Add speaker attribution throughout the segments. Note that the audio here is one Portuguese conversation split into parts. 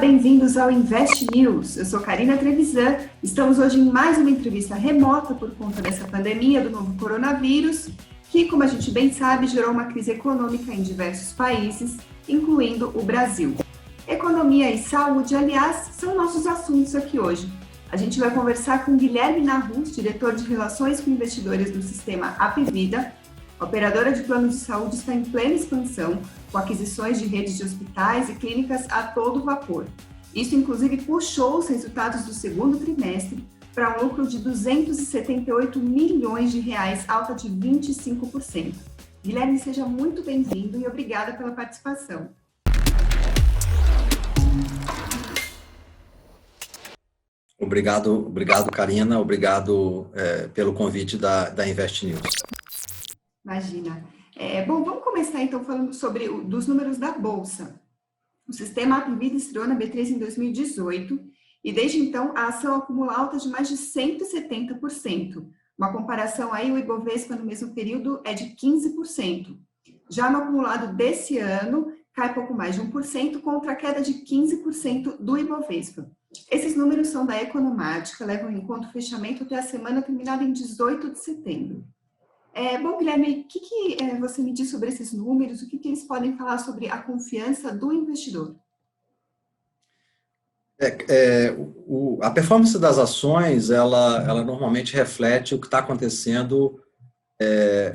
Speaker 1: bem-vindos ao Invest News. Eu sou Karina Trevisan. Estamos hoje em mais uma entrevista remota por conta dessa pandemia do novo coronavírus, que, como a gente bem sabe, gerou uma crise econômica em diversos países, incluindo o Brasil. Economia e saúde, aliás, são nossos assuntos aqui hoje. A gente vai conversar com Guilherme Nahus, diretor de Relações com Investidores do sistema Apvida. A operadora de planos de saúde está em plena expansão, com aquisições de redes de hospitais e clínicas a todo vapor. Isso, inclusive, puxou os resultados do segundo trimestre para um lucro de 278 milhões de reais, alta de 25%. Guilherme, seja muito bem-vindo e obrigada pela participação.
Speaker 2: Obrigado, Karina. Obrigado pelo convite da Invest News.
Speaker 1: Imagina. Bom, vamos começar então falando sobre dos números da Bolsa. O sistema Apvida estreou na B3 em 2018 e desde então a ação acumula alta de mais de 170%. Uma comparação aí, o Ibovespa no mesmo período é de 15%. Já no acumulado desse ano, cai pouco mais de 1% contra a queda de 15% do Ibovespa. Esses números são da Economática, levam em conta o fechamento até a semana terminada em 18 de setembro. Bom, Guilherme, o que você me diz sobre esses números? O que eles podem falar sobre a confiança do investidor?
Speaker 2: A performance das ações, ela normalmente reflete o que está acontecendo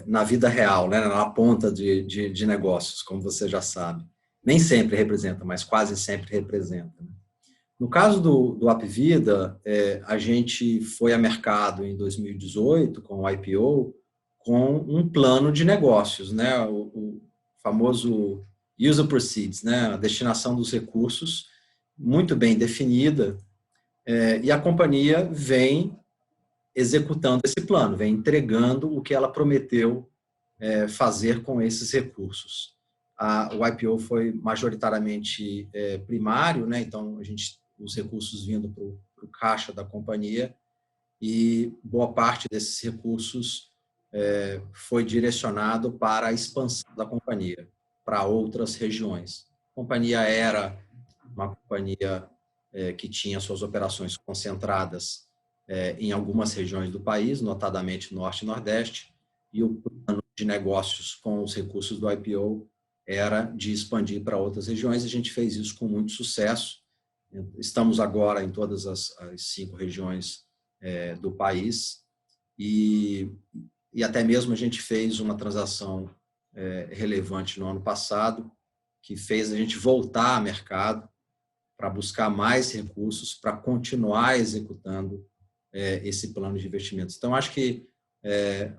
Speaker 2: na vida real, né, na ponta de negócios, como você já sabe. Nem sempre representa, mas quase sempre representa. Né? No caso do Apvida, a gente foi a mercado em 2018 com o IPO, com um plano de negócios, né? O famoso Use of Proceeds, né? A destinação dos recursos, muito bem definida, e a companhia vem executando esse plano, vem entregando o que ela prometeu fazer com esses recursos. O IPO foi majoritariamente primário, né? Então os recursos vindo para o caixa da companhia, e boa parte desses recursos foi direcionado para a expansão da companhia, para outras regiões. A companhia era uma companhia que tinha suas operações concentradas em algumas regiões do país, notadamente Norte e Nordeste, e o plano de negócios com os recursos do IPO era de expandir para outras regiões, e a gente fez isso com muito sucesso. Estamos agora em todas as 5 regiões do país, e até mesmo a gente fez uma transação relevante no ano passado, que fez a gente voltar ao mercado para buscar mais recursos, para continuar executando esse plano de investimentos. Então, acho que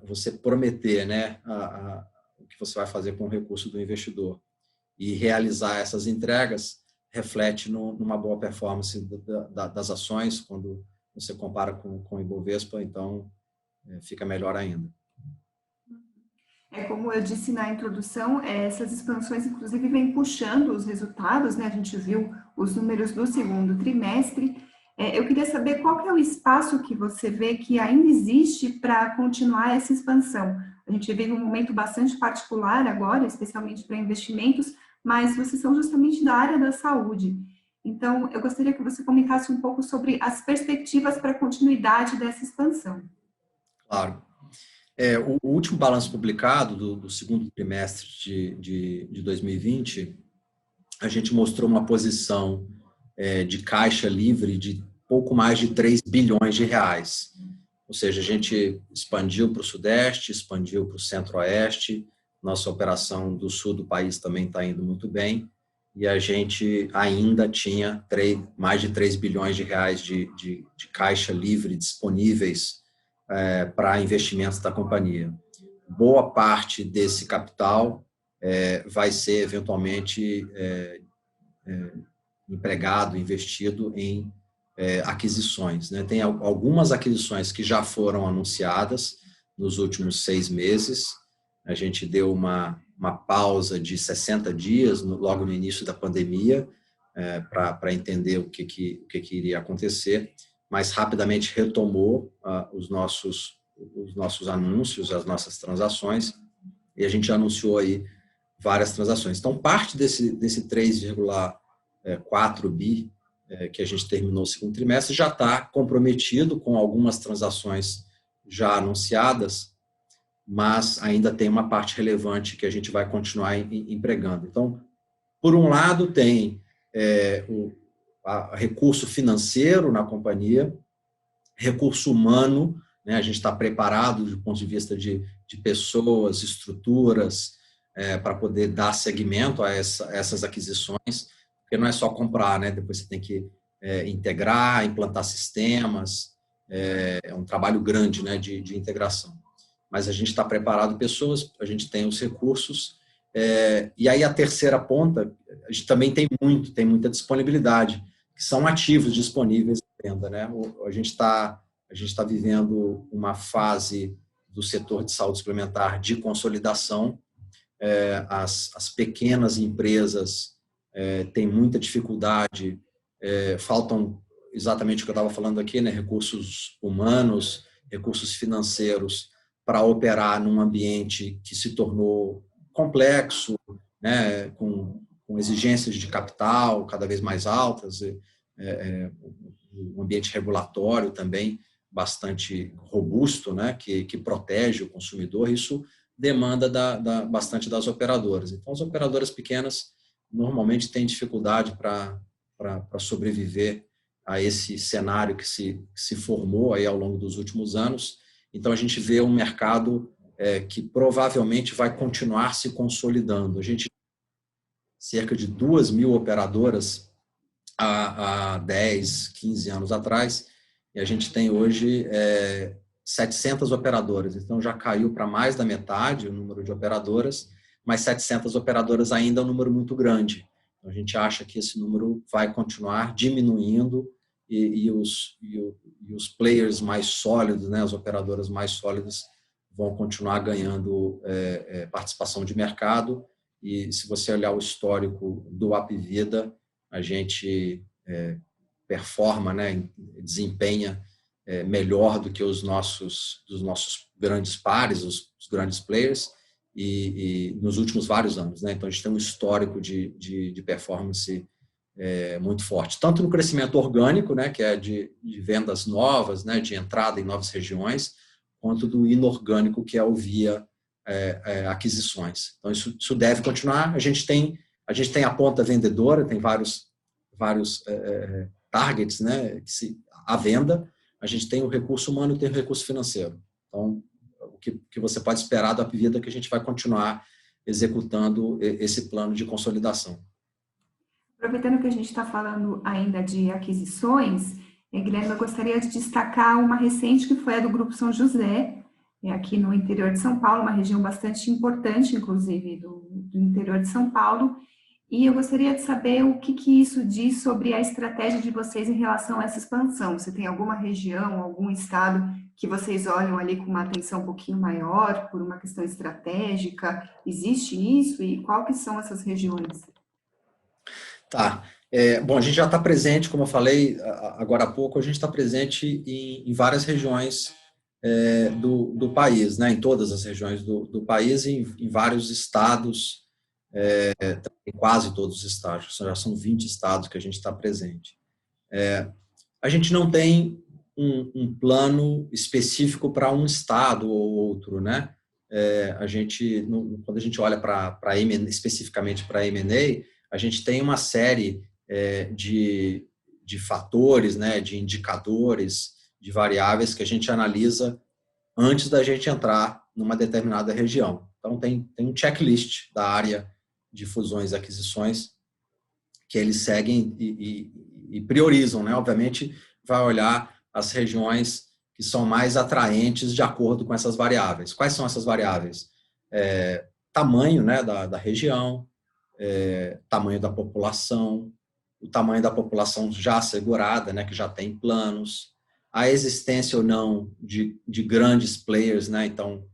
Speaker 2: você prometer, né, o que você vai fazer com o recurso do investidor e realizar essas entregas reflete numa boa performance das ações, quando você compara com o Ibovespa, então fica melhor ainda.
Speaker 1: Como eu disse na introdução, essas expansões, inclusive, vêm puxando os resultados, né? A gente viu os números do segundo trimestre. Eu queria saber qual que é o espaço que você vê que ainda existe para continuar essa expansão. A gente vive um momento bastante particular agora, especialmente para investimentos, mas vocês são justamente da área da saúde. Então, eu gostaria que você comentasse um pouco sobre as perspectivas para a continuidade dessa expansão.
Speaker 2: Claro. O último balanço publicado do segundo trimestre de 2020, a gente mostrou uma posição de caixa livre de pouco mais de 3 bilhões de reais. Ou seja, a gente expandiu para o Sudeste, expandiu para o Centro-Oeste, nossa operação do Sul do país também está indo muito bem, e a gente ainda tinha mais de 3 bilhões de reais de caixa livre disponíveis para investimentos da companhia. Boa parte desse capital vai ser eventualmente empregado, investido em aquisições. Né? Tem algumas aquisições que já foram anunciadas nos últimos 6 meses. A gente deu uma pausa de 60 dias, logo no início da pandemia, para entender o que iria acontecer, mas rapidamente retomou os nossos anúncios, as nossas transações, e a gente anunciou aí várias transações. Então, parte desse 3,4 bi que a gente terminou o segundo trimestre, já está comprometido com algumas transações já anunciadas, mas ainda tem uma parte relevante que a gente vai continuar empregando. Então, por um lado, tem o recurso financeiro na companhia, recurso humano, né? A gente está preparado do ponto de vista de pessoas, estruturas, para poder dar seguimento a essas aquisições, porque não é só comprar, né? Depois você tem que integrar, implantar sistemas, é um trabalho grande, né, de integração. Mas a gente está preparado pessoas, a gente tem os recursos, e aí a terceira ponta, a gente também tem muita disponibilidade, que são ativos disponíveis à venda, né? A gente está vivendo uma fase do setor de saúde suplementar de consolidação. As pequenas empresas têm muita dificuldade, faltam exatamente o que eu estava falando aqui, né? Recursos humanos, recursos financeiros para operar num ambiente que se tornou complexo, né? Com exigências de capital cada vez mais altas, um ambiente regulatório também bastante robusto, né? Que protege o consumidor. Isso demanda bastante das operadoras. Então, as operadoras pequenas normalmente têm dificuldade para sobreviver a esse cenário que se formou aí ao longo dos últimos anos. Então, a gente vê um mercado que provavelmente vai continuar se consolidando. A gente cerca de 2.000 operadoras há 10, 15 anos atrás, e a gente tem hoje 700 operadoras. Então, já caiu para mais da metade o número de operadoras, mas 700 operadoras ainda é um número muito grande. Então, a gente acha que esse número vai continuar diminuindo e os players mais sólidos, né, as operadoras mais sólidas, vão continuar ganhando participação de mercado. E se você olhar o histórico do Apvida, a gente performa, né, desempenha melhor do que dos nossos grandes pares, os grandes players, e nos últimos vários anos, né? Então, a gente tem um histórico de performance muito forte, tanto no crescimento orgânico, né, que é de vendas novas, né, de entrada em novas regiões, quanto do inorgânico, que é o via aquisições. Então, isso deve continuar. A gente tem a ponta vendedora, tem vários targets, né, à venda. A gente tem o recurso humano e tem o recurso financeiro. Então, o que você pode esperar da Apvida é que a gente vai continuar executando esse plano de consolidação.
Speaker 1: Aproveitando que a gente está falando ainda de aquisições, Guilherme, eu gostaria de destacar uma recente que foi a do Grupo São José, aqui no interior de São Paulo, uma região bastante importante, inclusive, do interior de São Paulo. E eu gostaria de saber o que isso diz sobre a estratégia de vocês em relação a essa expansão. Você tem alguma região, algum estado que vocês olham ali com uma atenção um pouquinho maior, por uma questão estratégica? Existe isso? E qual que são essas regiões?
Speaker 2: Tá. Bom, a gente já está presente, como eu falei agora há pouco, a gente está presente em várias regiões do país, né? Em todas as regiões do país, em vários estados, em quase todos os estados, já são 20 estados que a gente está presente. A gente não tem um plano específico para um estado ou outro, né? Quando a gente olha especificamente para a M&A, a gente tem uma série de fatores, né, de indicadores, de variáveis que a gente analisa antes da gente entrar numa determinada região. Então, tem um checklist da área de fusões e aquisições que eles seguem e priorizam, né? Obviamente, vai olhar as regiões que são mais atraentes de acordo com essas variáveis. Quais são essas variáveis? Tamanho, né, da região, tamanho da população, o tamanho da população já assegurada, né, que já tem planos, a existência ou não de grandes players, né? Então,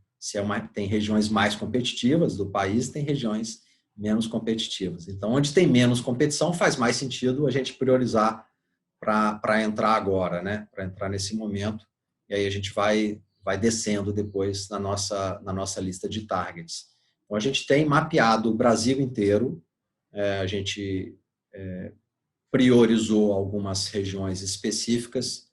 Speaker 2: tem regiões mais competitivas do país, tem regiões menos competitivas. Então, onde tem menos competição, faz mais sentido a gente priorizar para entrar agora, né? Para entrar nesse momento. E aí a gente vai descendo depois na nossa lista de targets. Então, a gente tem mapeado o Brasil inteiro. A gente priorizou algumas regiões específicas.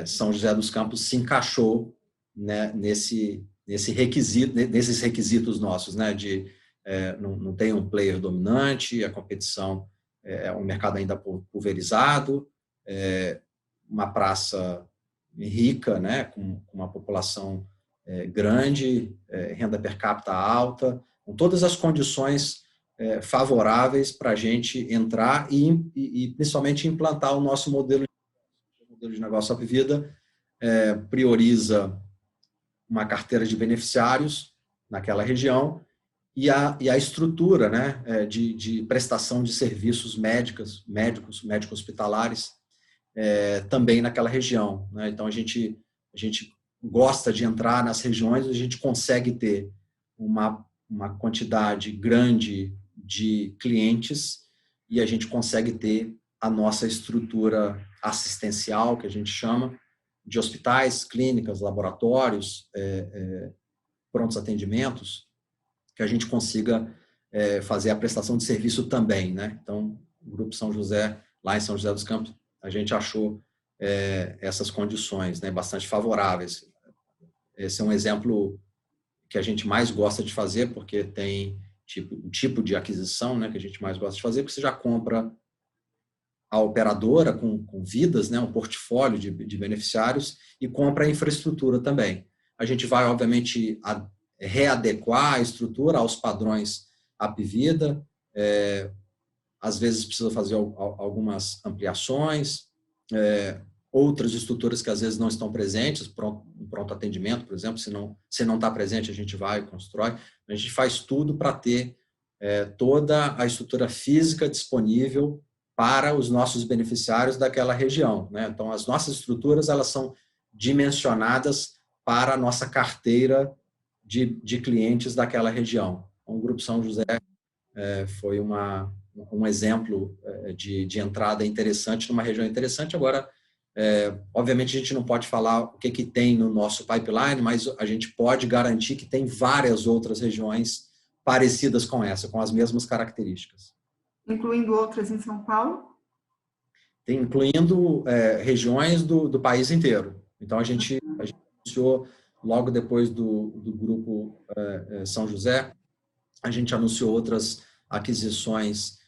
Speaker 2: São José dos Campos se encaixou, né, nesses requisitos nossos, né, de não tem um player dominante, a competição é um mercado ainda pulverizado, uma praça rica, né, com uma população grande, renda per capita alta, com todas as condições favoráveis para a gente entrar e principalmente implantar o nosso modelo de negócio Apvida. Prioriza uma carteira de beneficiários naquela região e a estrutura, né, de prestação de serviços médicos hospitalares também naquela região, né? Então a gente gosta de entrar nas regiões onde a gente consegue ter uma quantidade grande de clientes e a gente consegue ter a nossa estrutura assistencial, que a gente chama, de hospitais, clínicas, laboratórios, prontos atendimentos, que a gente consiga fazer a prestação de serviço também, né? Então, o Grupo São José, lá em São José dos Campos, a gente achou essas condições, né, bastante favoráveis. Esse é um exemplo que a gente mais gosta de fazer, porque tem um tipo de aquisição, né, que a gente mais gosta de fazer, porque você já compra a operadora com vidas, né, um portfólio de beneficiários, e compra a infraestrutura também. A gente vai, obviamente, readequar a estrutura aos padrões Apvida, às vezes precisa fazer algumas ampliações, outras estruturas que às vezes não estão presentes, pronto atendimento, por exemplo, se não está presente, a gente vai e constrói. A gente faz tudo para ter toda a estrutura física disponível para os nossos beneficiários daquela região, né? Então, as nossas estruturas, elas são dimensionadas para a nossa carteira de clientes daquela região. O Grupo São José foi um exemplo de entrada interessante numa região interessante. Agora, obviamente, a gente não pode falar o que tem no nosso pipeline, mas a gente pode garantir que tem várias outras regiões parecidas com essa, com as mesmas características.
Speaker 1: Incluindo outras em São Paulo?
Speaker 2: Incluindo regiões do país inteiro. Então, a gente anunciou, logo depois do Grupo São José, a gente anunciou outras aquisições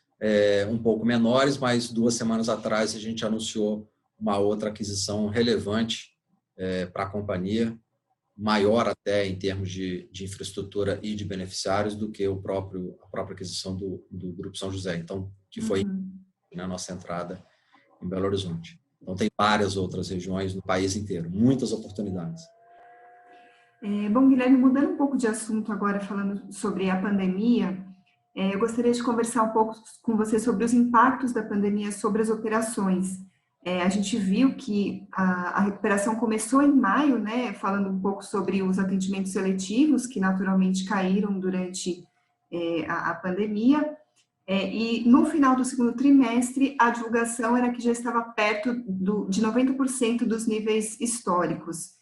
Speaker 2: um pouco menores, mas 2 semanas atrás a gente anunciou uma outra aquisição relevante para a companhia, maior até em termos de infraestrutura e de beneficiários do que a própria aquisição do Grupo São José. Então, que foi na nossa entrada em Belo Horizonte. Então, tem várias outras regiões no país inteiro, muitas oportunidades.
Speaker 1: Bom, Guilherme, mudando um pouco de assunto agora, falando sobre a pandemia, eu gostaria de conversar um pouco com você sobre os impactos da pandemia sobre as operações. A gente viu que a recuperação começou em maio, né, falando um pouco sobre os atendimentos seletivos, que naturalmente caíram durante a pandemia, e no final do segundo trimestre, a divulgação era que já estava perto de 90% dos níveis históricos.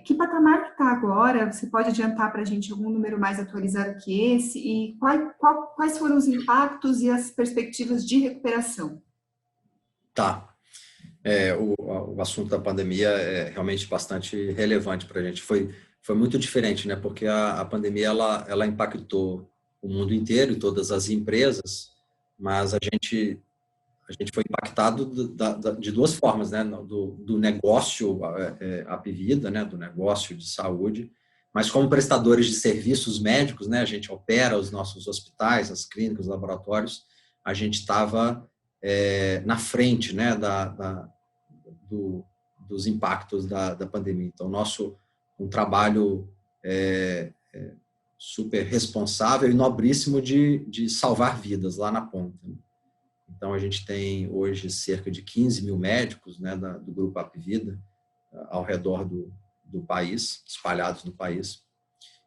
Speaker 1: Que patamar que está agora? Você pode adiantar para a gente algum número mais atualizado que esse? E quais foram os impactos e as perspectivas de recuperação?
Speaker 2: Tá. O assunto da pandemia é realmente bastante relevante para a gente. Foi muito diferente, né? Porque a pandemia ela impactou o mundo inteiro e todas as empresas, mas a gente foi impactado de 2 formas, né? Do negócio Apvida, né? Do negócio de saúde, mas como prestadores de serviços médicos, né? A gente opera os nossos hospitais, as clínicas, os laboratórios, a gente estava na frente, né? Dos impactos da pandemia. Então, um trabalho super responsável e nobríssimo de salvar vidas lá na ponta. Então, a gente tem hoje cerca de 15 mil médicos, né, do Grupo Apvida ao redor do país, espalhados no país,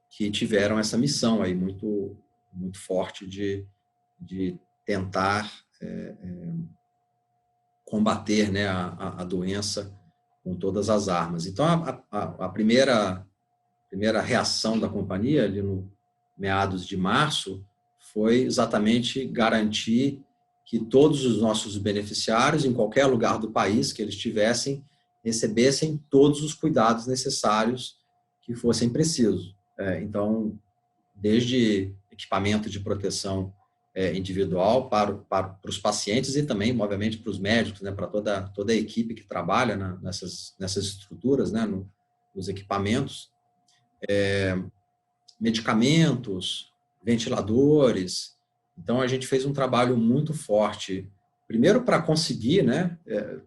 Speaker 2: que tiveram essa missão aí muito, muito forte de tentar combater, né, a doença com todas as armas. Então, a primeira reação da companhia, ali no meados de março, foi exatamente garantir que todos os nossos beneficiários, em qualquer lugar do país que eles estivessem, recebessem todos os cuidados necessários que fossem precisos. Então, desde equipamento de proteção individual para os pacientes e também, obviamente, para os médicos, né, para toda a equipe que trabalha nessas estruturas, né, nos equipamentos, medicamentos, ventiladores. Então, a gente fez um trabalho muito forte, primeiro para conseguir, né,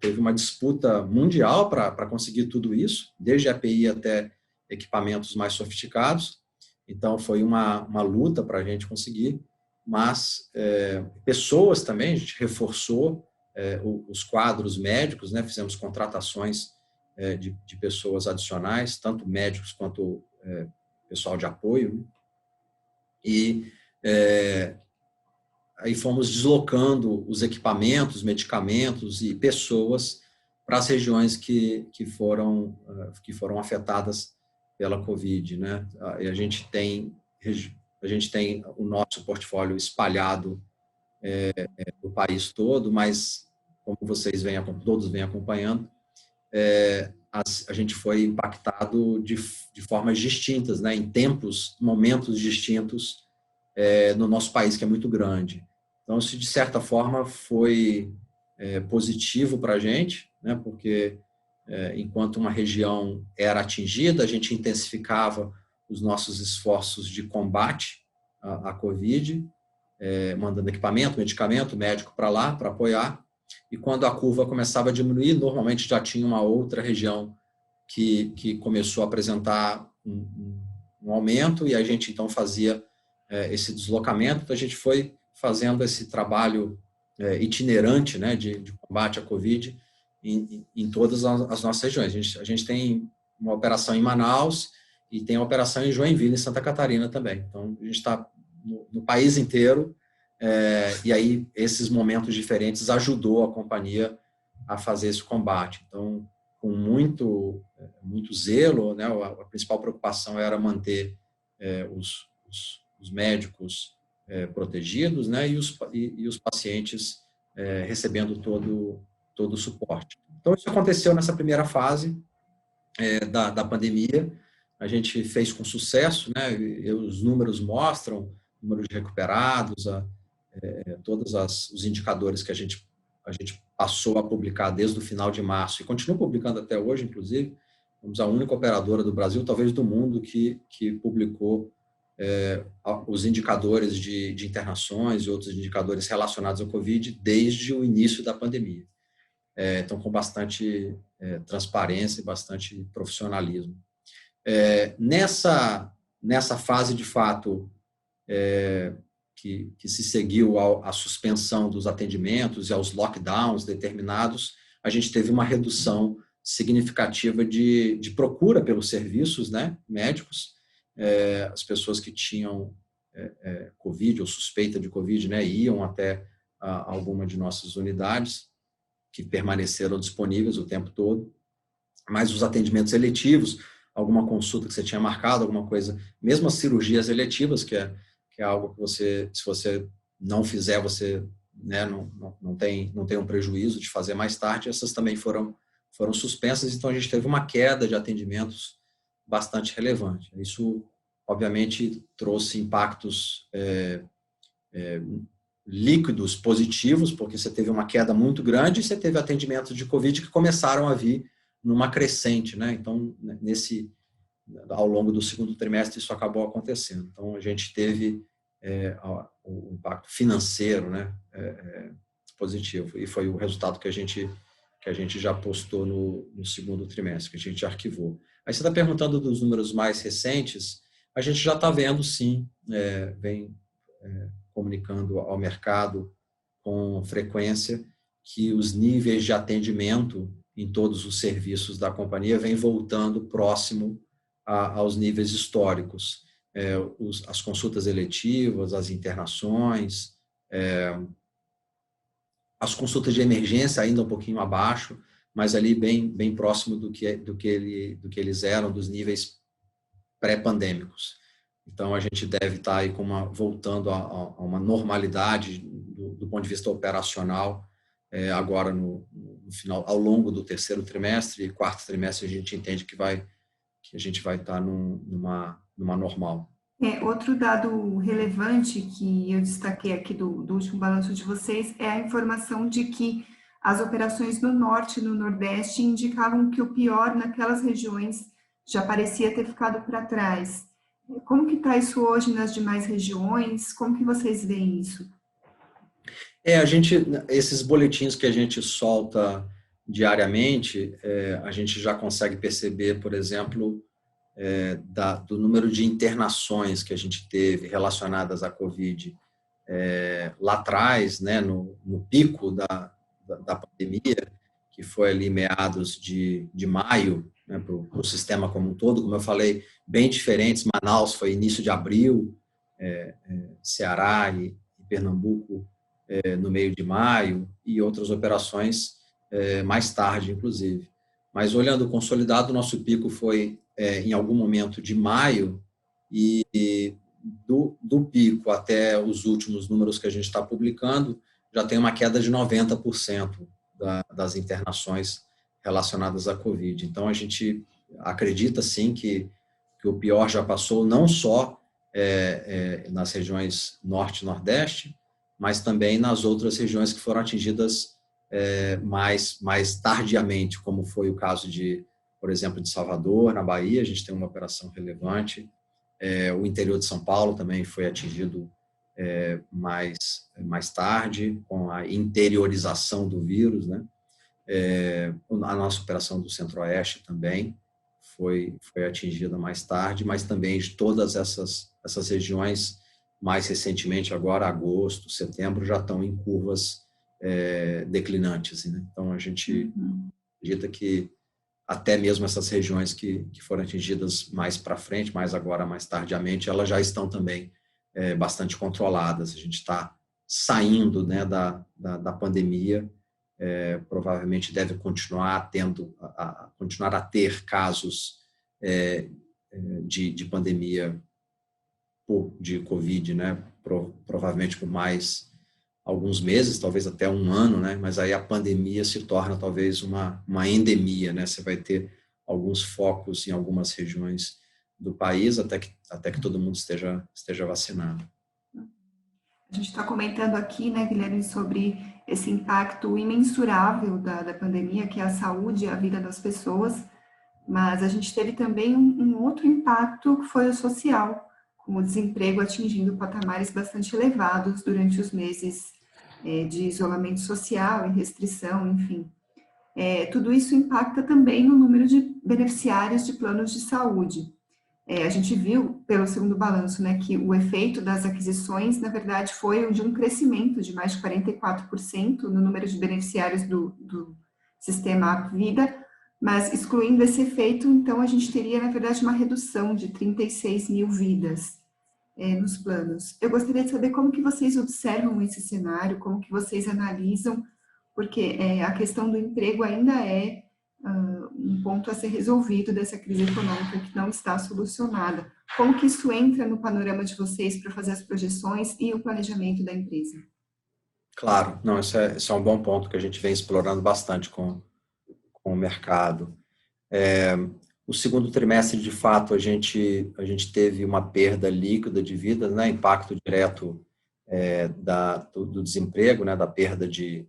Speaker 2: teve uma disputa mundial para conseguir tudo isso, desde API até equipamentos mais sofisticados. Então, foi uma luta para a gente conseguir, mas pessoas também, a gente reforçou os quadros médicos, né, fizemos contratações de pessoas adicionais, tanto médicos quanto pessoal de apoio, né? E aí fomos deslocando os equipamentos, medicamentos e pessoas para as regiões que foram afetadas pela Covid, né? E a gente tem o nosso portfólio espalhado no país todo, mas como todos vêm acompanhando, a gente foi impactado de formas distintas, né? Em momentos distintos no nosso país, que é muito grande. Então, isso, de certa forma, foi positivo para a gente, né? Porque enquanto uma região era atingida, a gente intensificava os nossos esforços de combate à Covid, mandando equipamento, medicamento, médico para lá, para apoiar. E quando a curva começava a diminuir, normalmente já tinha uma outra região que começou a apresentar um aumento, e a gente então fazia esse deslocamento. Então, a gente foi fazendo esse trabalho itinerante, né, de combate à Covid em todas as nossas regiões. A gente tem uma operação em Manaus e tem uma operação em Joinville, em Santa Catarina também. Então, a gente está no país inteiro, e aí esses momentos diferentes ajudou a companhia a fazer esse combate. Então, com muito zelo, né, a principal preocupação era manter os médicos protegidos, né, e os pacientes recebendo todo o suporte. Então, isso aconteceu nessa primeira fase da pandemia. A gente fez com sucesso, né, os números mostram, números de recuperados, todos os indicadores que a gente passou a publicar desde o final de março, e continua publicando até hoje, inclusive. Somos a única operadora do Brasil, talvez do mundo, que publicou os indicadores de internações e outros indicadores relacionados ao Covid desde o início da pandemia. Então, com bastante transparência e bastante profissionalismo. Nessa fase, de fato, que se seguiu à suspensão dos atendimentos e aos lockdowns determinados, a gente teve uma redução significativa de procura pelos serviços, né, médicos. As pessoas que tinham Covid ou suspeita de Covid, né, iam até alguma de nossas unidades, que permaneceram disponíveis o tempo todo, mas os atendimentos eletivos, alguma consulta que você tinha marcado, alguma coisa, mesmo as cirurgias eletivas, que é algo que se você não fizer, você, né, não tem um prejuízo de fazer mais tarde, essas também foram suspensas. Então, a gente teve uma queda de atendimentos bastante relevante. Isso, obviamente, trouxe impactos líquidos positivos, porque você teve uma queda muito grande e você teve atendimentos de Covid que começaram a vir numa crescente, né? Então, ao longo do segundo trimestre, isso acabou acontecendo. Então, a gente teve o impacto financeiro, né, positivo, e foi o resultado que a gente já postou no segundo trimestre, que a gente arquivou. Aí você está perguntando dos números mais recentes, a gente já está vendo, sim, vem comunicando ao mercado com frequência que os níveis de atendimento em todos os serviços da companhia vêm voltando próximo aos níveis históricos. As consultas eletivas, as internações, as consultas de emergência ainda um pouquinho abaixo, mas ali bem próximo do que eles eram, dos níveis pré-pandêmicos. Então, a gente deve estar aí voltando a uma normalidade do ponto de vista operacional, agora no final, ao longo do terceiro trimestre e quarto trimestre, a gente entende que a gente vai estar numa normal.
Speaker 1: Outro dado relevante que eu destaquei aqui do último balanço de vocês é a informação de que as operações no Norte e no Nordeste indicavam que o pior naquelas regiões já parecia ter ficado para trás. Como que está isso hoje nas demais regiões? Como que vocês veem isso?
Speaker 2: Esses boletins que a gente solta diariamente, a gente já consegue perceber, por exemplo, do número de internações que a gente teve relacionadas à Covid lá atrás, né, no pico da pandemia, que foi ali meados de maio, né, para o sistema como um todo, como eu falei, bem diferentes. Manaus foi início de abril, Ceará e Pernambuco no meio de maio, e outras operações mais tarde, inclusive. Mas olhando o consolidado, nosso pico foi em algum momento de maio, e do pico até os últimos números que a gente está publicando, já tem uma queda de 90% das internações relacionadas à Covid. Então, a gente acredita, sim, que o pior já passou, não só nas regiões Norte e Nordeste, mas também nas outras regiões que foram atingidas mais tardiamente, como foi o caso por exemplo, de Salvador, na Bahia. A gente tem uma operação relevante. O interior de São Paulo também foi atingido mais tarde, com a interiorização do vírus, né? A nossa operação do Centro-Oeste também foi atingida mais tarde, mas também de todas essas regiões, mais recentemente, agora, agosto, setembro, já estão em curvas declinantes, né? Então, a gente acredita que até mesmo essas regiões que foram atingidas mais para frente, mais agora, mais tardiamente, elas já estão também bastante controladas. A gente está saindo, né, da pandemia, provavelmente deve continuar continuar a ter casos de pandemia de Covid, né, provavelmente por mais alguns meses, talvez até um ano, né? Mas aí a pandemia se torna talvez uma endemia, né? Você vai ter alguns focos em algumas regiões do país até que todo mundo esteja vacinado.
Speaker 1: A gente está comentando aqui, né, Guilherme, sobre esse impacto imensurável da pandemia, que é a saúde e a vida das pessoas, mas a gente teve também um outro impacto, que foi o social, com o desemprego atingindo patamares bastante elevados durante os meses de isolamento social e restrição, enfim. Tudo isso impacta também no número de beneficiários de planos de saúde. A gente viu, pelo segundo balanço, né, que o efeito das aquisições, na verdade, foi de um crescimento de mais de 44% no número de beneficiários do sistema Vida, mas excluindo esse efeito, então, a gente teria, na verdade, uma redução de 36 mil vidas nos planos. Eu gostaria de saber como que vocês observam esse cenário, como que vocês analisam, porque a questão do emprego ainda é um ponto a ser resolvido dessa crise econômica que não está solucionada. Como que isso entra no panorama de vocês para fazer as projeções e o planejamento da empresa?
Speaker 2: Claro, não, isso é um bom ponto que a gente vem explorando bastante com o mercado. O segundo trimestre, de fato, a gente teve uma perda líquida de vidas, né, impacto direto do desemprego, né, da perda de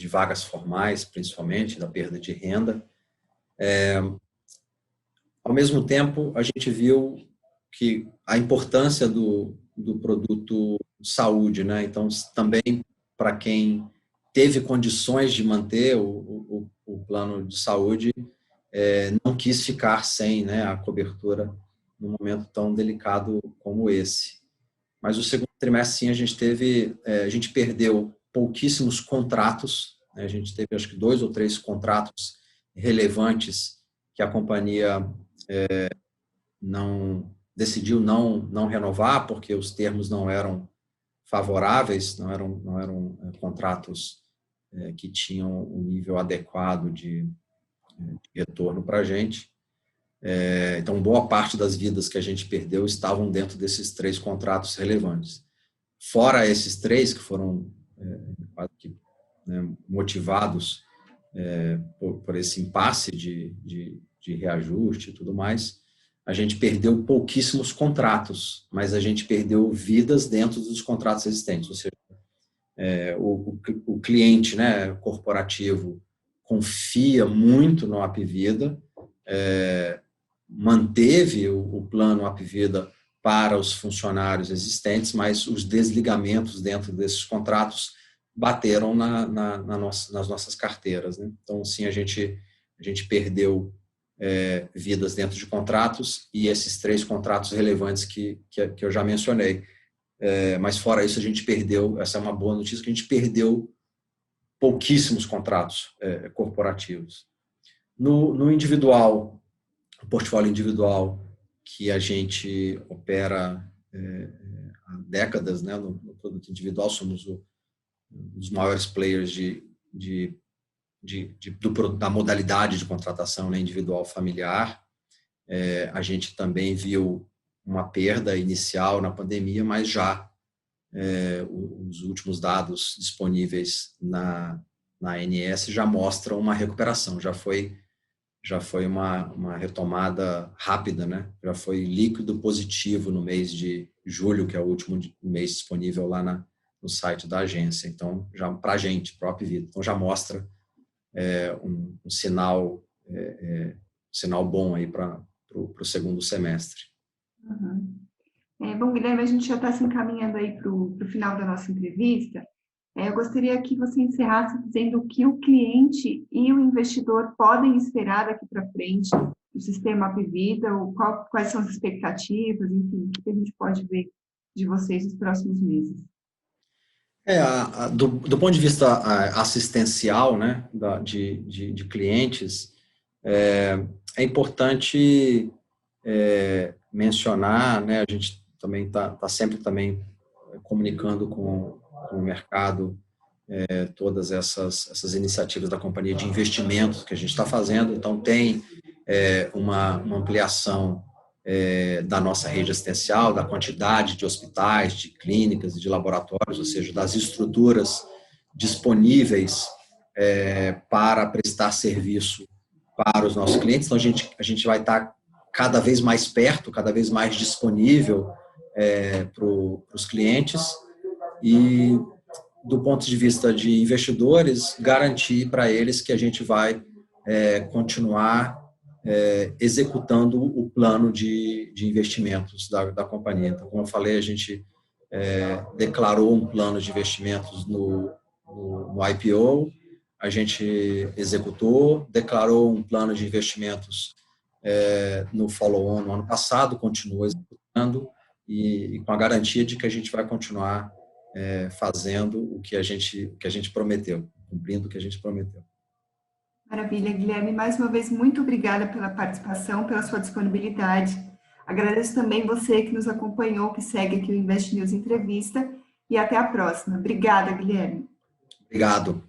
Speaker 2: vagas formais, principalmente, da perda de renda. Ao mesmo tempo, a gente viu que a importância do produto saúde, né, então, também para quem teve condições de manter o plano de saúde, não quis ficar sem, né, a cobertura num momento tão delicado como esse. Mas o segundo trimestre, sim, a gente perdeu pouquíssimos contratos, né, a gente teve acho que 2 ou 3 contratos relevantes que a companhia decidiu não renovar porque os termos não eram favoráveis, não eram contratos que tinham um nível adequado de retorno para a gente. Então, boa parte das vidas que a gente perdeu estavam dentro desses 3 contratos relevantes. Fora esses 3, que foram quase que, né, motivados por esse impasse de reajuste e tudo mais, a gente perdeu pouquíssimos contratos, mas a gente perdeu vidas dentro dos contratos existentes. Ou seja, o cliente, né, corporativo confia muito no Apvida, manteve o plano Apvida para os funcionários existentes, mas os desligamentos dentro desses contratos bateram nas nossas carteiras, né? Então, sim, a gente perdeu vidas dentro de contratos e esses 3 contratos relevantes que eu já mencionei. Mas fora isso, a gente perdeu, essa é uma boa notícia, que a gente perdeu pouquíssimos contratos corporativos. No individual, o portfólio individual, que a gente opera há décadas, né, no produto individual, somos os maiores players da modalidade de contratação, né, individual familiar. A gente também viu uma perda inicial na pandemia, mas já os últimos dados disponíveis na ANS já mostram uma recuperação, já foi uma retomada rápida, né? Já foi líquido positivo no mês de julho, que é o último mês disponível lá no site da agência. Então, já para a gente, para o Apvida, então já mostra um sinal bom aí para o segundo semestre.
Speaker 1: Uhum. Bom, Guilherme, a gente já está se encaminhando aí para o final da nossa entrevista. Eu gostaria que você encerrasse dizendo o que o cliente e o investidor podem esperar daqui para frente do sistema Apvida, quais são as expectativas, enfim, o que a gente pode ver de vocês nos próximos meses.
Speaker 2: Do ponto de vista assistencial, né, de clientes, é importante mencionar, né, a gente também está sempre também comunicando com o mercado todas essas iniciativas da companhia de investimentos que a gente está fazendo. Então, tem uma ampliação da nossa rede assistencial, da quantidade de hospitais, de clínicas e de laboratórios, ou seja, das estruturas disponíveis para prestar serviço para os nossos clientes. Então, a gente vai estar cada vez mais perto, cada vez mais disponível para os clientes. E, do ponto de vista de investidores, garantir para eles que a gente vai continuar executando o plano de investimentos da companhia. Então, como eu falei, a gente declarou um plano de investimentos no IPO, a gente executou, declarou um plano de investimentos no follow-on no ano passado, continua executando e com a garantia de que a gente vai continuar fazendo o que a gente prometeu, cumprindo o que a gente prometeu.
Speaker 1: Maravilha, Guilherme. Mais uma vez, muito obrigada pela participação, pela sua disponibilidade. Agradeço também você que nos acompanhou, que segue aqui o Invest News Entrevista, e até a próxima. Obrigada, Guilherme.
Speaker 2: Obrigado.